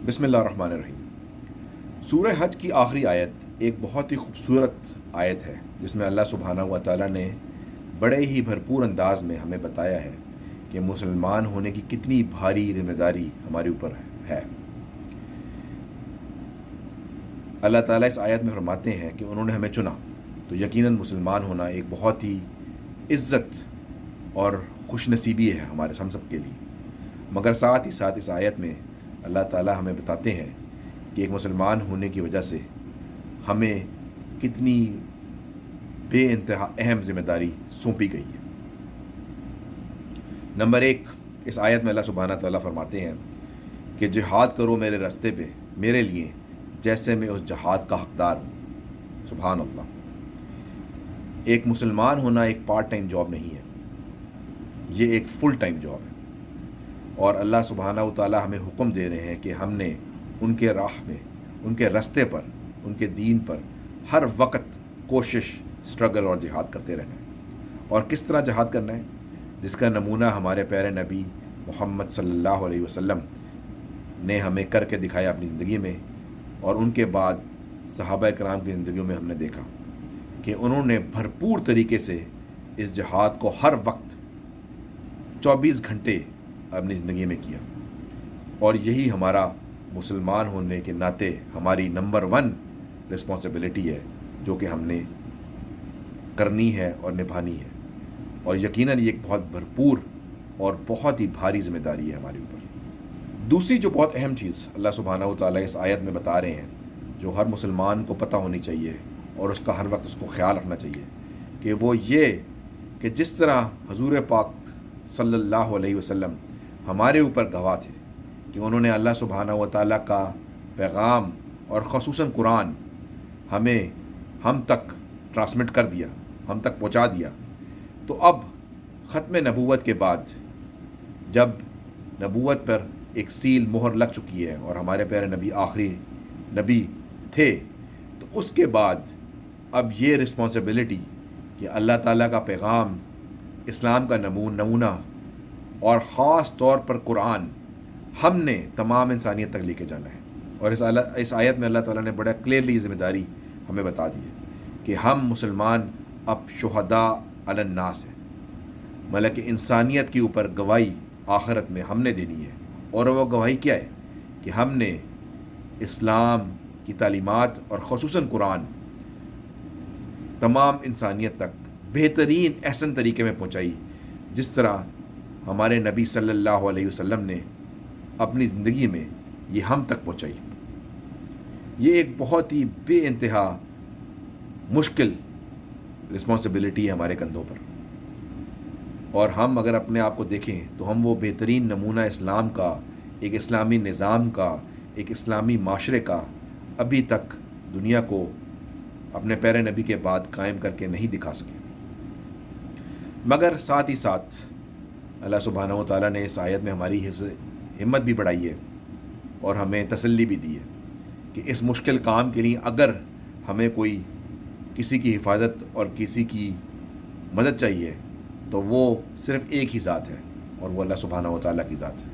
بسم اللہ الرحمن الرحیم۔ سورہ حج کی آخری آیت ایک بہت ہی خوبصورت آیت ہے جس میں اللہ سبحانہ و تعالیٰ نے بڑے ہی بھرپور انداز میں ہمیں بتایا ہے کہ مسلمان ہونے کی کتنی بھاری ذمہ داری ہمارے اوپر ہے۔ اللہ تعالیٰ اس آیت میں فرماتے ہیں کہ انہوں نے ہمیں چنا، تو یقیناً مسلمان ہونا ایک بہت ہی عزت اور خوش نصیبی ہے ہمارے ہم سب کے لیے۔ مگر ساتھ ہی ساتھ اس آیت میں اللہ تعالیٰ ہمیں بتاتے ہیں کہ ایک مسلمان ہونے کی وجہ سے ہمیں کتنی بے انتہا اہم ذمہ داری سونپی گئی ہے۔ نمبر 1، اس آیت میں اللہ سبحانہ تعالیٰ فرماتے ہیں کہ جہاد کرو میرے راستے پہ میرے لیے جیسے میں اس جہاد کا حقدار ہوں۔ سبحان اللہ۔ ایک مسلمان ہونا ایک پارٹ ٹائم جاب نہیں ہے، یہ ایک فل ٹائم جاب ہے، اور اللہ سبحانہ و تعالیٰ ہمیں حکم دے رہے ہیں کہ ہم نے ان کے راہ میں، ان کے راستے پر، ان کے دین پر ہر وقت کوشش، اسٹرگل اور جہاد کرتے رہنا ہے۔ اور کس طرح جہاد کرنا ہے؟ جس کا نمونہ ہمارے پیارے نبی محمد صلی اللہ علیہ وسلم نے ہمیں کر کے دکھایا اپنی زندگی میں، اور ان کے بعد صحابہ کرام کی زندگیوں میں ہم نے دیکھا کہ انہوں نے بھرپور طریقے سے اس جہاد کو ہر وقت 24 گھنٹے اپنی زندگی میں کیا، اور یہی ہمارا مسلمان ہونے کے ناطے ہماری نمبر 1 رسپانسبلٹی ہے جو کہ ہم نے کرنی ہے اور نبھانی ہے، اور یقیناً یہ ایک بہت بھرپور اور بہت ہی بھاری ذمہ داری ہے ہمارے اوپر۔ دوسری جو بہت اہم چیز اللہ سبحانہ و تعالیٰ اس آیت میں بتا رہے ہیں، جو ہر مسلمان کو پتہ ہونی چاہیے اور اس کا ہر وقت اس کو خیال رکھنا چاہیے، کہ وہ یہ کہ جس طرح حضور پاک صلی اللہ علیہ وسلم ہمارے اوپر گواہ تھے کہ انہوں نے اللہ سبحانہ و تعالیٰ کا پیغام اور خصوصاً قرآن ہم تک ٹرانسمٹ کر دیا، ہم تک پہنچا دیا، تو اب ختم نبوت کے بعد جب نبوت پر ایک سیل مہر لگ چکی ہے اور ہمارے پیارے نبی آخری نبی تھے، تو اس کے بعد اب یہ رسپانسبلٹی کہ اللہ تعالیٰ کا پیغام، اسلام کا نمونہ اور خاص طور پر قرآن ہم نے تمام انسانیت تک لے کے جانا ہے۔ اور اس آیت میں اللہ تعالیٰ نے بڑا کلیئرلی ذمہ داری ہمیں بتا دی ہے کہ ہم مسلمان اب شہداء علی الناس ہیں، مطلب کہ انسانیت کے اوپر گواہی آخرت میں ہم نے دینی ہے، اور وہ گواہی کیا ہے کہ ہم نے اسلام کی تعلیمات اور خصوصاً قرآن تمام انسانیت تک بہترین احسن طریقے میں پہنچائی، جس طرح ہمارے نبی صلی اللہ علیہ وسلم نے اپنی زندگی میں یہ ہم تک پہنچائی۔ یہ ایک بہت ہی بے انتہا مشکل رسپانسبلٹی ہے ہمارے کندھوں پر، اور ہم اگر اپنے آپ کو دیکھیں تو ہم وہ بہترین نمونہ اسلام کا، ایک اسلامی نظام کا، ایک اسلامی معاشرے کا ابھی تک دنیا کو اپنے پیارے نبی کے بعد قائم کر کے نہیں دکھا سکے۔ مگر ساتھ ہی ساتھ اللہ سبحانہ و تعالیٰ نے اس آیت میں ہماری ہمت بھی بڑھائی ہے اور ہمیں تسلی بھی دی ہے کہ اس مشکل کام کے لیے اگر ہمیں کوئی کسی کی حفاظت اور کسی کی مدد چاہیے تو وہ صرف ایک ہی ذات ہے، اور وہ اللہ سبحانہ و تعالیٰ کی ذات ہے،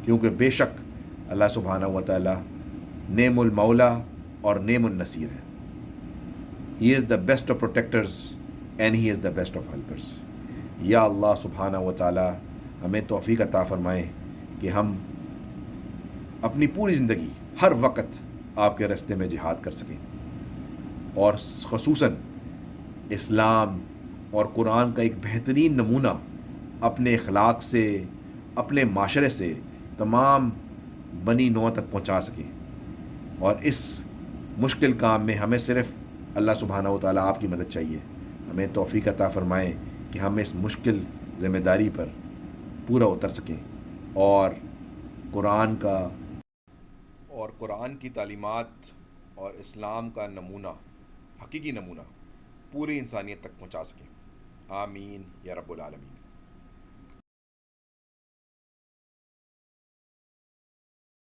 کیونکہ بے شک اللہ سبحانہ و تعالیٰ نعم المولا اور نعم النصیر ہے۔ He is the best of protectors and he is the best of helpers۔ یا اللہ سبحانہ و تعالیٰ ہمیں توفیق عطا فرمائے کہ ہم اپنی پوری زندگی ہر وقت آپ کے راستے میں جہاد کر سکیں، اور خصوصاً اسلام اور قرآن کا ایک بہترین نمونہ اپنے اخلاق سے، اپنے معاشرے سے تمام بنی نوع تک پہنچا سکیں۔ اور اس مشکل کام میں ہمیں صرف اللہ سبحانہ و تعالیٰ آپ کی مدد چاہیے۔ ہمیں توفیق عطا فرمائیں کہ ہم اس مشکل ذمہ داری پر پورا اتر سکیں، اور قرآن کی تعلیمات اور اسلام کا نمونہ، حقیقی نمونہ پوری انسانیت تک پہنچا سکیں۔ آمین یا رب العالمین۔